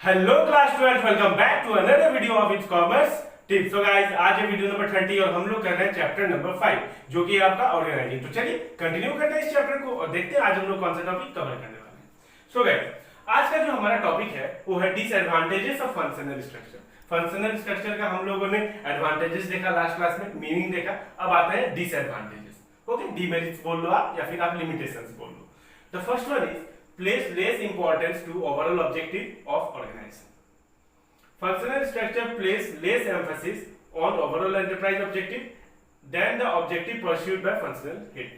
Hello class 12, welcome back to another video of its commerce tips. So guys, आज है video number 30 और हम लोग कर रहे हैं चैप्टर नंबर 5 जो कि आपका ऑर्गेनाइजिंग। तो चलिए कंटिन्यू करते हैं इस चैप्टर को और देखते हैं आज हम लोग कौन सा टॉपिक कवर करने वाले हैं। सो गाइस, आज का जो हमारा टॉपिक है वो है disadvantages of functional structure. Functional structure का हम लोगों ने एडवांटेजेस देखा लास्ट क्लास में, मीनिंग देखा, अब आते हैं डिसएडवांटेजेस। ओके, डिमेरिट्स बोल लो आप या फिर आप लिमिटेशंस बोल लो। The first one is place less importance to overall objective of organization. Functional structure place less emphasis on overall enterprise objective than the objective pursued by functional head.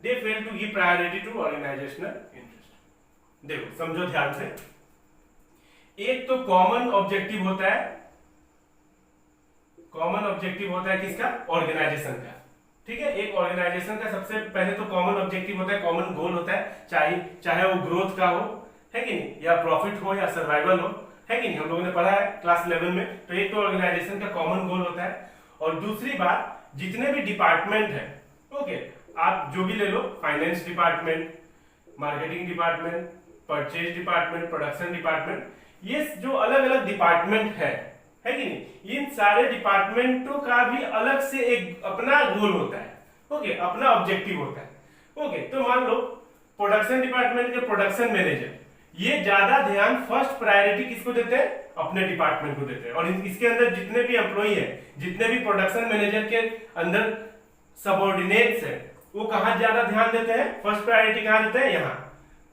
They fail to give priority to organizational interest. देखो समझो ध्यान से, एक तो common objective होता है, किसका? Organisation का। ठीक है, एक ऑर्गेनाइजेशन का सबसे पहले तो कॉमन ऑब्जेक्टिव होता है, कॉमन गोल होता है, चाहे वो ग्रोथ का हो, है कि नहीं, या प्रॉफिट हो या सर्वाइवल हो, है कि नहीं, हम लोगों ने पढ़ा है क्लास 11 में। तो एक तो ऑर्गेनाइजेशन का कॉमन गोल होता है। और दूसरी बात, जितने भी डिपार्टमेंट है, ओके, आप जो भी ले लो, finance department, marketing department, purchase department, production department, ये जो अलग अलग डिपार्टमेंट है कि नहीं, इन सारे डिपार्टमेंटों का भी अलग से एक अपना गोल होता है, ओके, अपना ऑब्जेक्टिव होता है। ओके, तो मान लो प्रोडक्शन डिपार्टमेंट के प्रोडक्शन मैनेजर ये ज्यादा ध्यान, फर्स्ट प्रायोरिटी किसको देते हैं? अपने डिपार्टमेंट को देते हैं। और इसके अंदर जितने भी एम्प्लॉई है, जितने भी प्रोडक्शन मैनेजर के अंदर सबऑर्डिनेट्स है, वो कहां ज्यादा ध्यान देते हैं? फर्स्ट प्रायोरिटी कहां देते हैं? यहाँ।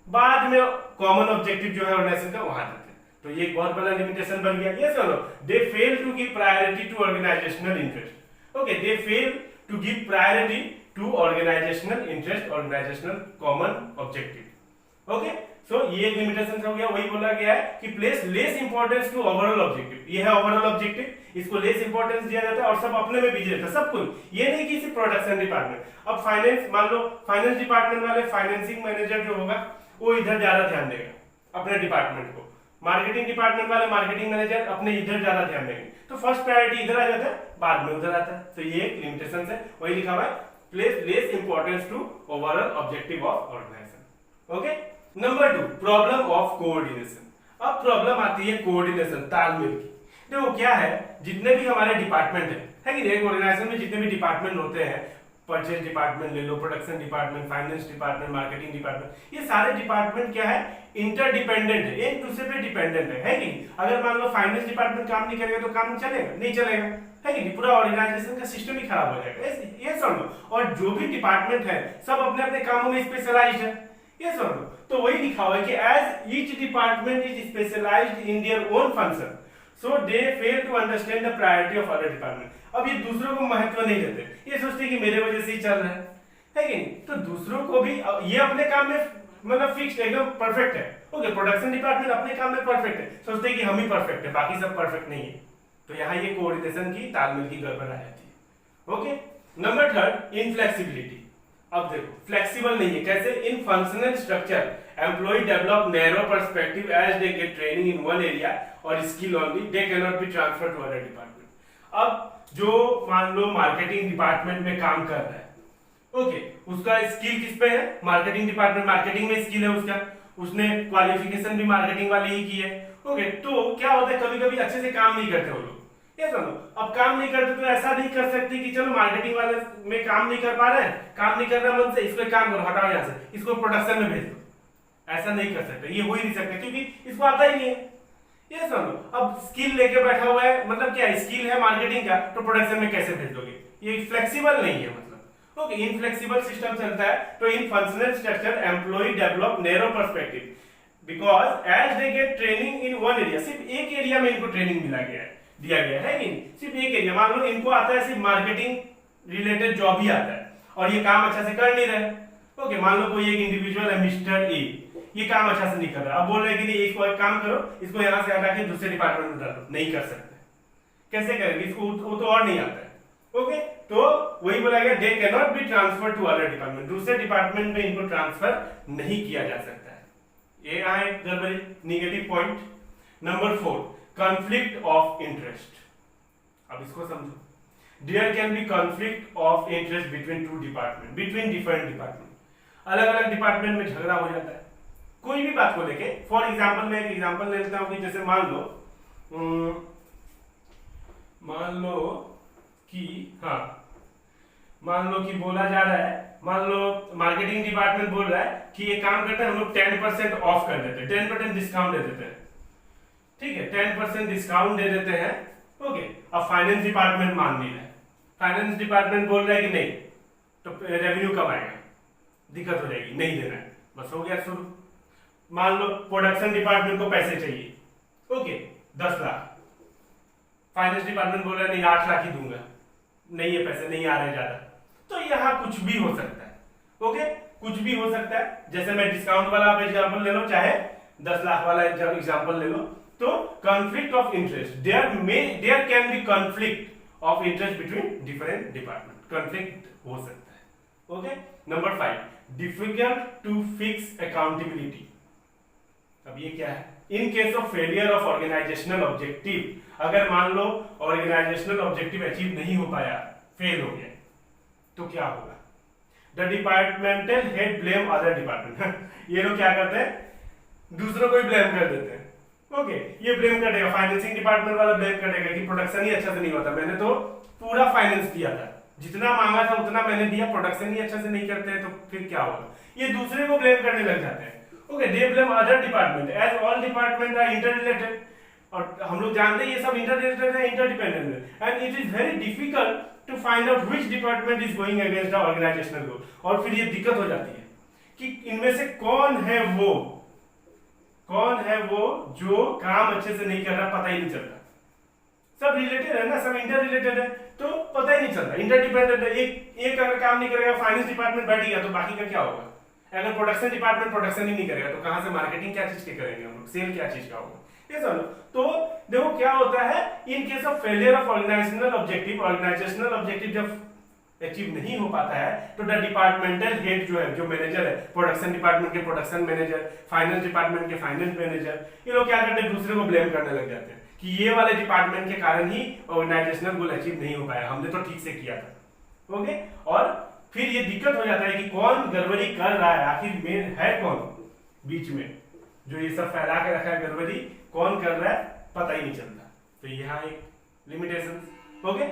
बाद में कॉमन ऑब्जेक्टिव जो है ऑर्गेनाइजेशन का वहां देते हैं। तो ये एक बहुत बड़ा लिमिटेशन बन गया। ये सुनो, they fail to give priority to organisational interest. Okay, they fail to give priority to organisational interest, organisational common objective. Okay, so ये एक लिमिटेशन हो गया। वही बोला गया है कि place less importance to overall objective. ये है ओवरऑल ऑब्जेक्टिव, इसको लेस इंपॉर्टेंस दिया जाता है और सब अपने में बिजी रहता है, सब कुछ। ये नहीं कि सिर्फ प्रोडक्शन डिपार्टमेंट। अब फाइनेंस, मान लो फाइनेंस डिपार्टमेंट वाले फाइनेंसिंग मैनेजर जो होगा वो इधर ज्यादा ध्यान देगा अपने डिपार्टमेंट को, मार्केटिंग डिपार्टमेंट वाले मार्केटिंग मैनेजर अपने इधर ज्यादा ध्यान देंगे। तो फर्स्ट प्रायोरिटी इधर आ जाता है, बाद में उधर आता है। तो ये एक लिमिटेशन है, वही लिखा हुआ है, place less importance to overall objective of organisation. Okay, number 2, problem of coordination. अब प्रॉब्लम आती है कोऑर्डिनेशन, तालमेल की। देखो क्या है, जितने भी हमारे डिपार्टमेंट है कि एक ऑर्गेनाइजेशन में जितने भी डिपार्टमेंट होते हैं, परचेज डिपार्टमेंट ले लो, production department, finance department, marketing department, ये सारे डिपार्टमेंट क्या है? इंटरडिपेंडेंट है, एक दूसरे पे डिपेंडेंट है कि नहीं? अगर मान लो फाइनेंस डिपार्टमेंट काम नहीं करेगा तो काम नहीं चलेगा, है कि नहीं? पूरा ऑर्गेनाइजेशन का सिस्टम ही खराब हो जाएगा। ये सुन लो। और जो भी डिपार्टमेंट है सब अपने अपने कामों में स्पेशलाइज्ड है, ये सुन लो। तो वही लिखा हुआ है कि as each department is specialised in their own function, so they fail to understand the priority of other department. अब ये दूसरों को महत्व नहीं देते, ये सोचते कि मेरे वजह से ही चल रहा है कि नहीं? तो दूसरों को भी, ये अपने काम में मतलब फिक्स्ड, एकदम परफेक्ट है। ओके, प्रोडक्शन डिपार्टमेंट अपने काम में परफेक्ट है, सोचते हैं कि हम ही परफेक्ट है, बाकी सब परफेक्ट नहीं है। तो यहाँ ये कोऑर्डिनेशन की, तालमेल की गड़बड़ आ जाती है। Okay, number 3, inflexibility. अब देखो, फ्लेक्सिबल नहीं है। कैसे? In functional structure employ develop narrow perspective as they get training in one area और skill only, they can not be transfer to other department. अब जो मान लो मार्केटिंग डिपार्टमेंट में काम कर रहा है, ओके, उसका स्किल किस पे है? मार्केटिंग डिपार्टमेंट, मार्केटिंग में स्किल है उसका, उसने क्वालिफिकेशन भी मार्केटिंग वाले ही की है। ओके, तो क्या होता है, कभी कभी अच्छे से काम नहीं करते वो लोग। ये सुनो, अब काम नहीं करते तो ऐसा नहीं कर सकते कि चलो मार्केटिंग वाले में काम नहीं कर पा रहे हैं, काम नहीं कर रहा मन से, इसको एक काम करो, हटाओ यहाँ से, इसको प्रोडक्शन में भेज दो। ऐसा नहीं कर सकते, ये हो ही नहीं सकता क्योंकि इसको आता ही नहीं है। ये सुनो, अब स्किल लेके बैठा हुआ है, मतलब क्या स्किल है मार्केटिंग का, तो प्रोडक्शन में कैसे भेज दोगे? ये फ्लेक्सिबल नहीं है, मतलब। ओके, इनफ्लेक्सिबल सिस्टम चलता है। तो in functional structure employ develop narrow perspective because as they get training in one area, सिर्फ एक एरिया में इनको ट्रेनिंग दिया गया है कि नहीं? सिर्फ एक एरिया। मान लो इनको आता है सिर्फ मार्केटिंग रिलेटेड जॉब ही आता है और ये काम अच्छा से कर नहीं रहे। ओके, मान लो कोई एक इंडिविजुअल है, मिस्टर ए, ये काम अच्छा से नहीं कर रहा। अब बोल रहे हैं कि नहीं, इसको एक काम करो, इसको यहाँ से हटा के दूसरे डिपार्टमेंट में डालो। नहीं कर सकते, कैसे करेंगे? इसको वो तो और नहीं आता है। ओके, तो वही बोला गया, they can not be transfer to other department, दूसरे डिपार्टमेंट में इनको ट्रांसफर नहीं किया जा सकता है। ये आए गड़बड़ी, negative point. Number 4, conflict of interest. अब इसको समझो। There can be conflict of interest between two department, between different department. अलग अलग डिपार्टमेंट में झगड़ा हो जाता है, कोई भी बात को लेके, फॉर एग्जाम्पल मैं एक एग्जाम्पल ले लेता हूं कि जैसे मान लो कि हाँ, मान लो कि बोला जा रहा है, मान लो मार्केटिंग डिपार्टमेंट बोल रहा है कि ये काम करते हैं हम लोग 10% ऑफ कर देते हैं, 10% डिस्काउंट दे देते हैं, ठीक है, 10% डिस्काउंट दे देते हैं। ओके, अब फाइनेंस डिपार्टमेंट मान नहीं रहा है, फाइनेंस डिपार्टमेंट बोल रहा है कि नहीं, तो रेवेन्यू कब आएगा, दिक्कत हो जाएगी, नहीं देना है, बस हो गया शुरू। मान लो प्रोडक्शन डिपार्टमेंट को पैसे चाहिए, ओके 10 लाख, फाइनेंस डिपार्टमेंट बोल रहा है नहीं 8 लाख ही दूंगा, नहीं ये पैसे नहीं आ रहे ज्यादा, तो यहाँ कुछ भी हो सकता है। ओके, कुछ भी हो सकता है, जैसे मैं डिस्काउंट वाला आप एग्जाम्पल ले लो, चाहे 10 लाख वाला एग्जाम्पल ले लो, तो conflict of interest, there can be conflict of interest between different department, conflict हो सकता है। Okay, number 5, difficult to fix accountability. अब ये क्या है, in case of failure of organisational objective, अगर मान लो ऑर्गेनाइजेशनल ऑब्जेक्टिव अचीव नहीं हो पाया, फेल हो गया, तो क्या होगा, the departmental head blame other department ये लोग क्या करते हैं, दूसरों को ही ब्लेम कर देते हैं। ओके, ये ब्लेम कर देगा, फाइनेंसिंग डिपार्टमेंट वाला ब्लेम कर देगा कि प्रोडक्शन ही अच्छा से नहीं होता, मैंने तो पूरा फाइनेंस दिया था, जितना मांगा था उतना मैंने दिया, प्रोडक्शन ही अच्छा से नहीं करते हैं, तो फिर क्या होगा, ये दूसरे को ब्लेम करने लग जाते हैं। Okay, they blame other department as all department are interrelated, और हम लोग जानते हैं ये सब इंटररिलेटेड है, इंटरडिपेंडेंट है, and it is very difficult to find out which department is going against the organisational goal, और फिर ये दिक्कत हो जाती है कि इनमें से कौन है वो जो काम अच्छे से नहीं कर रहा, पता ही नहीं चलता, सब रिलेटेड है ना, सब इंटर रिलेटेड है, तो पता ही नहीं चलता, इंटरडिपेंडेंट है, एक अगर काम नहीं करेगा, फाइनेंस डिपार्टमेंट बैठ गया, तो बाकी का क्या होगा, अगर प्रोडक्शन डिपार्टमेंट प्रोडक्शन ही नहीं करेगा, तो कहां से मार्केटिंग क्या चीज के करेंगे हम लोग, सेल क्या चीज का होगा, ये समझो। तो देखो क्या होता है, in case of failure of organisational objective जब अचीव नहीं हो पाता है, तो द डिपार्टमेंटल हेड जो है, जो मैनेजर है, प्रोडक्शन डिपार्टमेंट के प्रोडक्शन मैनेजर, फाइनेंस डिपार्टमेंट के फाइनेंस मैनेजर, ये लोग क्या करते हैं, दूसरे को ब्लेम करने लग जाते हैं कि ये वाले डिपार्टमेंट के कारण ही ऑर्गेनाइजेशनल गोल अचीव नहीं हो पाया, हमने तो ठीक से किया था। ओके, और फिर ये दिक्कत हो जाता है कि कौन गड़बड़ी कर रहा है, आखिर मेन है कौन बीच में जो ये सब फैला के रखा है, गड़बड़ी कौन कर रहा है पता ही नहीं चलता, तो यहाँ एक लिमिटेशन। ओके,